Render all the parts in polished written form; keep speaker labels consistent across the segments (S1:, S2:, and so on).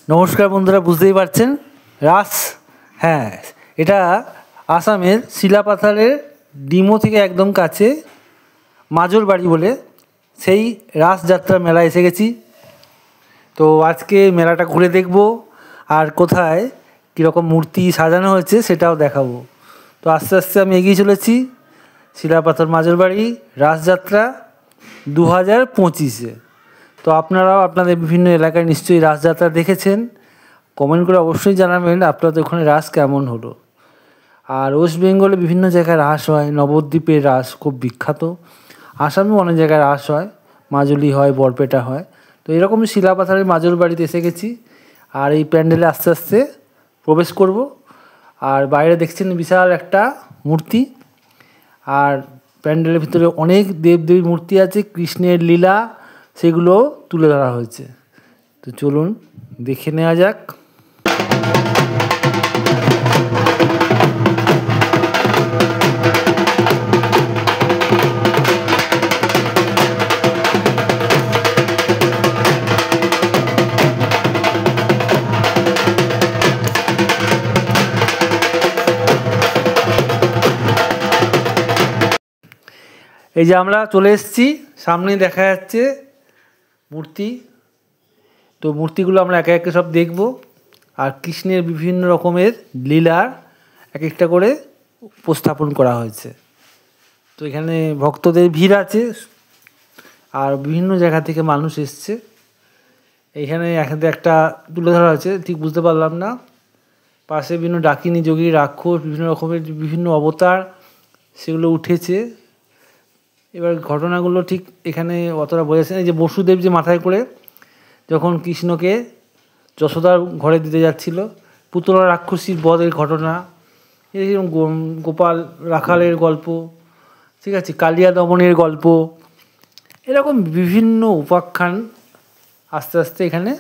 S1: নমস্কার বন্ধুরা, বুঝতেই পারছেন রাস। হ্যাঁ, এটা আসামের শিলাপাথারের ডিমো থেকে একদম কাছে মাজর বাড়ি বলে সেই রাসযাত্রা মেলা এসে গেছি। তো আজকে মেলাটা ঘুরে দেখব আর কোথায় কীরকম মূর্তি সাজানো হয়েছে সেটাও দেখাবো। তো আস্তে আস্তে আমি এগিয়ে চলেছি শিলাপাথর মাজর বাড়ি রাসযাত্রা 2025-এ। তো আপনারাও আপনাদের বিভিন্ন এলাকায় নিশ্চয়ই রাসযাত্রা দেখেছেন। কমেন্ট করে অবশ্যই জানাবেন আপনাদের ওখানে রাস কেমন হলো। আর ওয়েস্ট বেঙ্গলে বিভিন্ন জায়গায় রাস হয়, নবদ্বীপের রাস খুব বিখ্যাত। আসামেও অনেক জায়গায় রাস হয়, মাজুলি হয়, বরপেটা হয়। তো এরকমই শিলাপাথারের মাজর বাড়িতে এসে গেছি। আর এই প্যান্ডেলে আস্তে আস্তে প্রবেশ করব। আর বাইরে দেখছেন বিশাল একটা মূর্তি, আর প্যান্ডেলের ভিতরে অনেক দেবদেবীর মূর্তি আছে, কৃষ্ণের লীলা সেগুলো তুলে ধরা হয়েছে। তো চলুন দেখে নেওয়া যাক। এই যে আমরা চলে এসেছি, সামনে দেখা যাচ্ছে মূর্তি। তো মূর্তিগুলো আমরা একে একে সব দেখব। আর কৃষ্ণের বিভিন্ন রকমের লীলার এক একটা করে উপস্থাপন করা হয়েছে। তো এখানে ভক্তদের ভিড় আছে, আর বিভিন্ন জায়গা থেকে মানুষ এসছে। এইখানে একটা তুলে ধরা হয়েছে, ঠিক বুঝতে পারলাম না। পাশে বিভিন্ন ডাকিনী, যোগী, রাক্ষস, বিভিন্ন রকমের বিভিন্ন অবতার সেগুলো উঠেছে। এবার ঘটনাগুলো ঠিক এখানে অতটা বোঝাচ্ছে না। এই যে বসুদেব যে মাথায় করে যখন কৃষ্ণকে যশোদার ঘরে দিতে যাচ্ছিল, পুতলা রাক্ষসীর বধের ঘটনা, এরকম গোপাল রাখালের গল্প, ঠিক আছে, কালিয়া দমনের গল্প, এরকম বিভিন্ন উপাখ্যান আস্তে আস্তে এখানে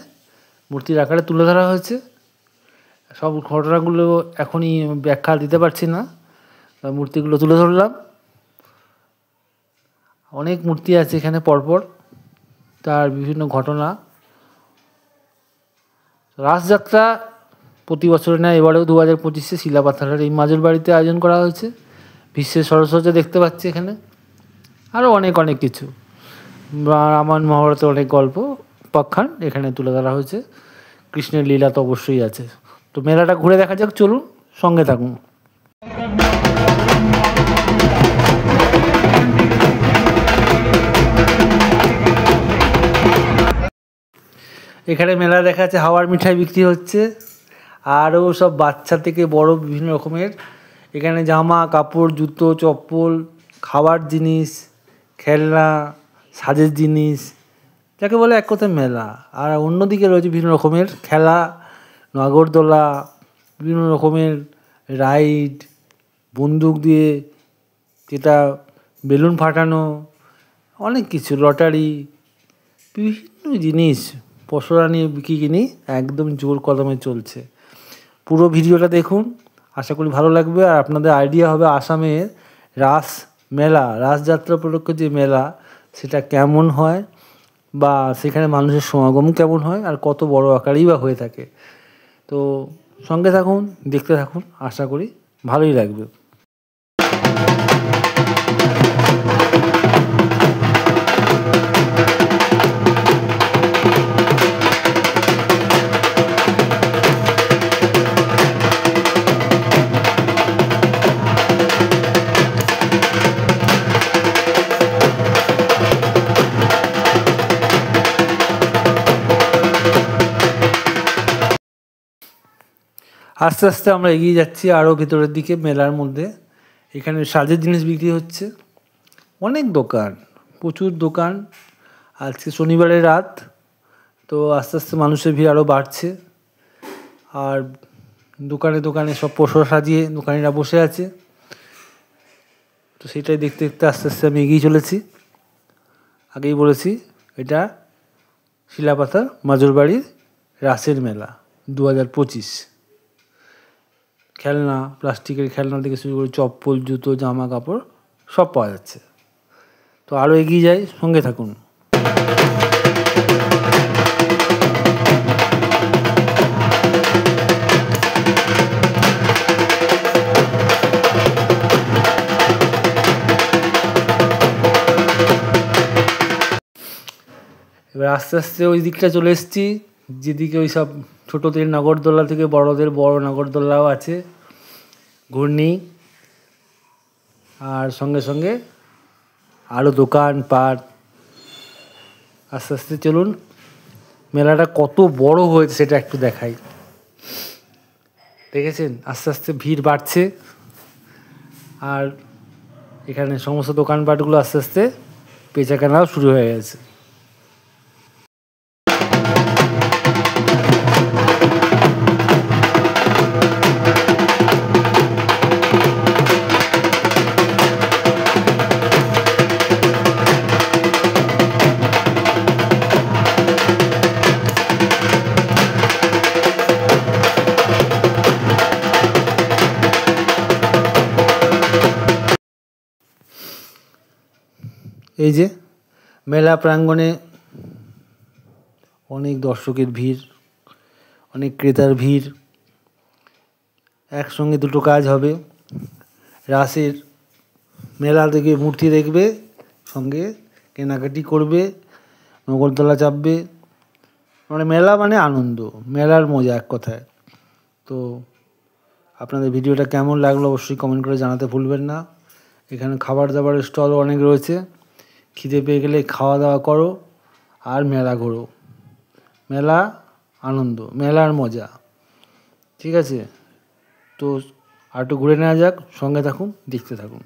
S1: মূর্তির আকারে তুলে ধরা হয়েছে। সব ঘটনাগুলো এখনই ব্যাখ্যা দিতে পারছি না, মূর্তিগুলো তুলে ধরলাম। অনেক মূর্তি আছে এখানে পরপর, তার বিভিন্ন ঘটনা। রাসযাত্রা প্রতি বছরে না, এবারেও 2025-এ শিলাপাথারের এই মাজর বাড়িতে আয়োজন করা হয়েছে। বিশ্বের সরস্বতী দেখতে পাচ্ছি এখানে, আরও অনেক অনেক কিছু, রামায়ণ মহাভারতের অনেক গল্প উপাখ্যান এখানে তুলে ধরা হয়েছে। কৃষ্ণের লীলা তো অবশ্যই আছে। তো মেলাটা ঘুরে দেখা যাক, চলুন সঙ্গে থাকুন। এখানে মেলা দেখা যাচ্ছে, হাওয়ার মিঠাই বিক্রি হচ্ছে, আরও সব বাচ্চা থেকে বড় বিভিন্ন রকমের এখানে জামা কাপড়, জুতো, চপ্পল, খাবার জিনিস, খেলনা, সাজের জিনিস, যাকে বলে এক কথায় মেলা। আর অন্যদিকে রয়েছে বিভিন্ন রকমের খেলা, নাগরদোলা, বিভিন্ন রকমের রাইড, বন্দুক দিয়ে যেটা বেলুন ফাটানো, অনেক কিছু, লটারি, বিভিন্ন জিনিস পসরা নিয়ে বিকিনি একদম জোর কদমে চলছে। পুরো ভিডিওটা দেখুন, আশা করি ভালো লাগবে। আর আপনাদের আইডিয়া হবে আসামের রাস মেলা, রাসযাত্রা উপলক্ষে যে মেলা সেটা কেমন হয়, বা সেখানে মানুষের সমাগম কেমন হয়, আর কত বড় আকারেই বা হয়ে থাকে। তো সঙ্গে থাকুন, দেখতে থাকুন, আশা করি ভালোই লাগবে। আস্তে আস্তে আমরা এগিয়ে যাচ্ছি আরও ভেতরের দিকে মেলার মধ্যে। এখানে সাজের জিনিস বিক্রি হচ্ছে, অনেক দোকান, প্রচুর দোকান। আজকে শনিবারের রাত, তো আস্তে আস্তে মানুষের ভিড় আরও বাড়ছে। আর দোকানে দোকানে সব পসরা সাজিয়ে দোকানিরা বসে আছে। তো সেটাই দেখতে দেখতে আস্তে আস্তে আমি এগিয়ে চলেছি। আগেই বলেছি এটা শিলাপাথার মাজর বাড়ির রাসের মেলা 2025। খেলনা, প্লাস্টিকের খেলনা থেকে শুরু করে চপ্পল, জুতো, জামা কাপড় সব পাওয়া যাচ্ছে। তো আরও এগিয়ে যাই, সঙ্গে থাকুন। এবার আস্তে আস্তে ওই দিকটা চলে এসেছি, যেদিকে ওই সব ছোটোদের নাগরদোলা থেকে বড়দের বড় নাগরদোলাও আছে, ঘূর্ণি, আর সঙ্গে সঙ্গে আরও দোকানপাট। আস্তে আস্তে চলুন, মেলাটা কত বড় হয়েছে সেটা একটু দেখাই। দেখেছেন আস্তে আস্তে ভিড় বাড়ছে, আর এখানে সমস্ত দোকানপাটগুলো আস্তে আস্তে বেচাকেনাও শুরু হয়ে গেছে। এই যে মেলা প্রাঙ্গণে অনেক দর্শকের ভিড়, অনেক ক্রেতার ভিড়। একসঙ্গে দুটো কাজ হবে, রাসের মেলা থেকে মূর্তি দেখবে, সঙ্গে কেনাকাটি করবে, নগরদোলা চাপবে। মানে মেলা মানে আনন্দ, মেলার মজা এক কথায়। তো আপনাদের ভিডিওটা কেমন লাগলো অবশ্যই কমেন্ট করে জানাতে ভুলবেন না। এখানে খাবার দাবারের স্টলও অনেক রয়েছে, খিদে পেয়ে গেলে খাওয়া দাওয়া করো আর মেলা ঘোরো। মেলা আনন্দ, মেলার মজা, ঠিক আছে? তো আর একটু ঘুরে নেওয়া যাক, সঙ্গে থাকুন, দেখতে থাকুন।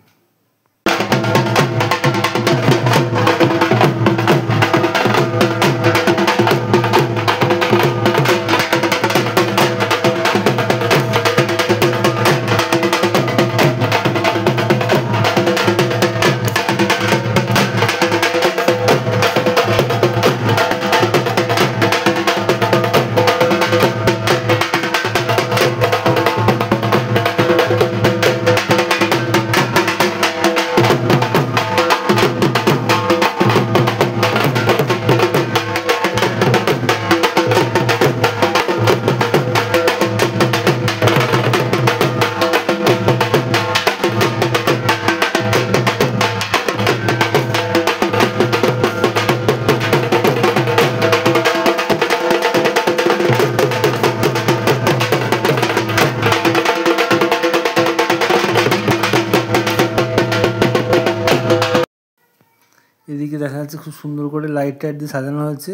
S1: এদিকে দেখা যাচ্ছে খুব সুন্দর করে লাইট টাইট দিয়ে সাজানো হয়েছে,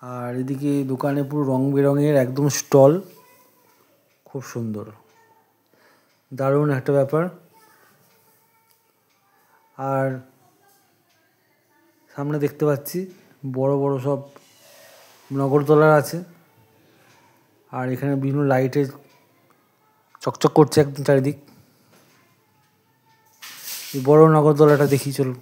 S1: আর এদিকে দোকানে পুরো রং বেরঙের একদম স্টল, খুব সুন্দর, দারুণ একটা ব্যাপার। আর সামনে দেখতে পাচ্ছি বড় বড় সব নগরদোলা আছে, আর এখানে বিভিন্ন লাইটে চকচক করছে একদম চারিদিক। এই বড় নগরদোলাটা দেখি চলুন।